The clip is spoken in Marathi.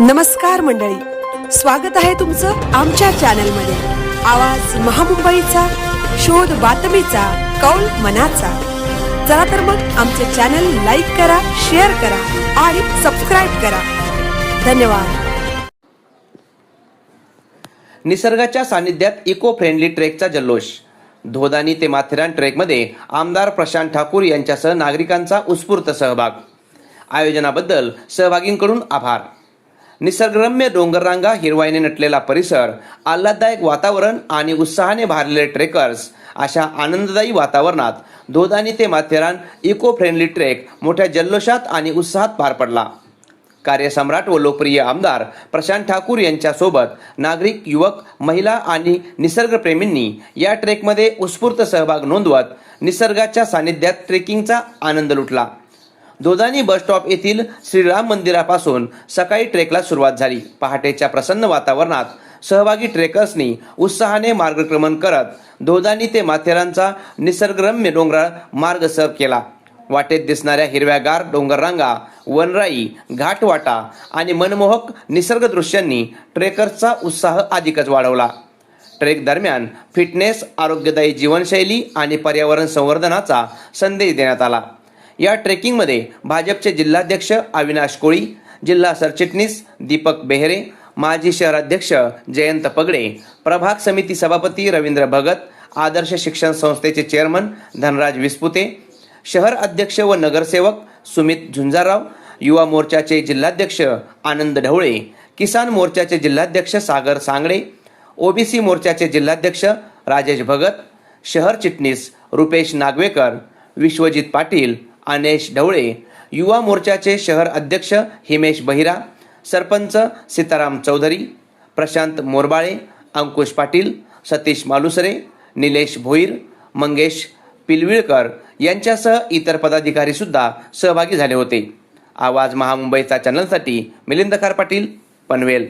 नमस्कार मंडळी, स्वागत आहे तुमचं आमच्या चॅनलमध्ये। आवाज महामुंबईचा, शोध बातमीचा, कौल मनाचा। चला तर मग आमचे चॅनल लाईक करा, शेअर करा आणि सबस्क्राइब करा। धन्यवाद। निसर्गाच्या सानिध्यात इको फ्रेंडली ट्रेकचा जल्लोष। धोदानी ते माथेरान ट्रेकमध्ये आमदार प्रशांत ठाकूर यांच्यासह नागरिकांचा उत्स्फूर्त सहभाग। आयोजनाबद्दल सहभागींकडून आभार। निसर्गरम्य डोंगररांगा, हिरवाईने नटलेला परिसर, आल्हाददायक वातावरण आणि उत्साहाने भरलेले ट्रेकर्स अशा आनंददायी वातावरणात धोदानी ते माथेरान इको फ्रेंडली ट्रेक मोठ्या जल्लोषात आणि उत्साहात पार पडला। कार्यसम्राट व लोकप्रिय आमदार प्रशांत ठाकूर यांच्यासोबत नागरिक, युवक, महिला आणि निसर्गप्रेमींनी या ट्रेकमध्ये उत्स्फूर्त सहभाग नोंदवत निसर्गाच्या सानिध्यात ट्रेकिंगचा आनंद लुटला। धोदानी बस स्टॉप येथील श्रीराम मंदिरापासून सकाळी ट्रेकला सुरुवात झाली। पहाटेच्या प्रसन्न वातावरणात सहभागी ट्रेकर्सनी उत्साहाने मार्गक्रमण करत धोदानी ते माथेरानचा निसर्गरम्य डोंगराळ मार्ग सर केला। वाटेत दिसणाऱ्या हिरव्यागार डोंगररांगा, वनराई, घाटवाटा आणि मनमोहक निसर्ग दृश्यांनी ट्रेकर्सचा उत्साह अधिकच वाढवला। ट्रेक दरम्यान फिटनेस, आरोग्यदायी जीवनशैली आणि पर्यावरण संवर्धनाचा संदेश देण्यात आला। या ट्रेकिंगमध्ये भाजपचे जिल्हाध्यक्ष अविनाश कोळी, जिल्हा सरचिटणीस दीपक बेहरे, माजी शहराध्यक्ष जयंत पगडे, प्रभाग समिती सभापती रवींद्र भगत, आदर्श शिक्षण संस्थेचे चेअरमन धनराज विस्पुते, शहर अध्यक्ष व नगरसेवक सुमित झुंजारराव, युवा मोर्चाचे जिल्हाध्यक्ष आनंद ढवळे, किसान मोर्चाचे जिल्हाध्यक्ष सागर सांगडे, ओबीसी मोर्चाचे जिल्हाध्यक्ष राजेश भगत, शहर चिटणीस रुपेश नागवेकर, विश्वजित पाटील, अनेश ढवळे, युवा मोर्चाचे शहर अध्यक्ष हिमेश बहिरा, सरपंच सीताराम चौधरी, प्रशांत मोरबाळे, अंकुश पाटील, सतीश मालुसरे, निलेश भोईर, मंगेश पिलविळकर यांच्यासह इतर पदाधिकारी सुद्धा सहभागी झाले होते। आवाज महामुंबईचा चॅनलसाठी मिलिंद खार पाटील, पनवेल।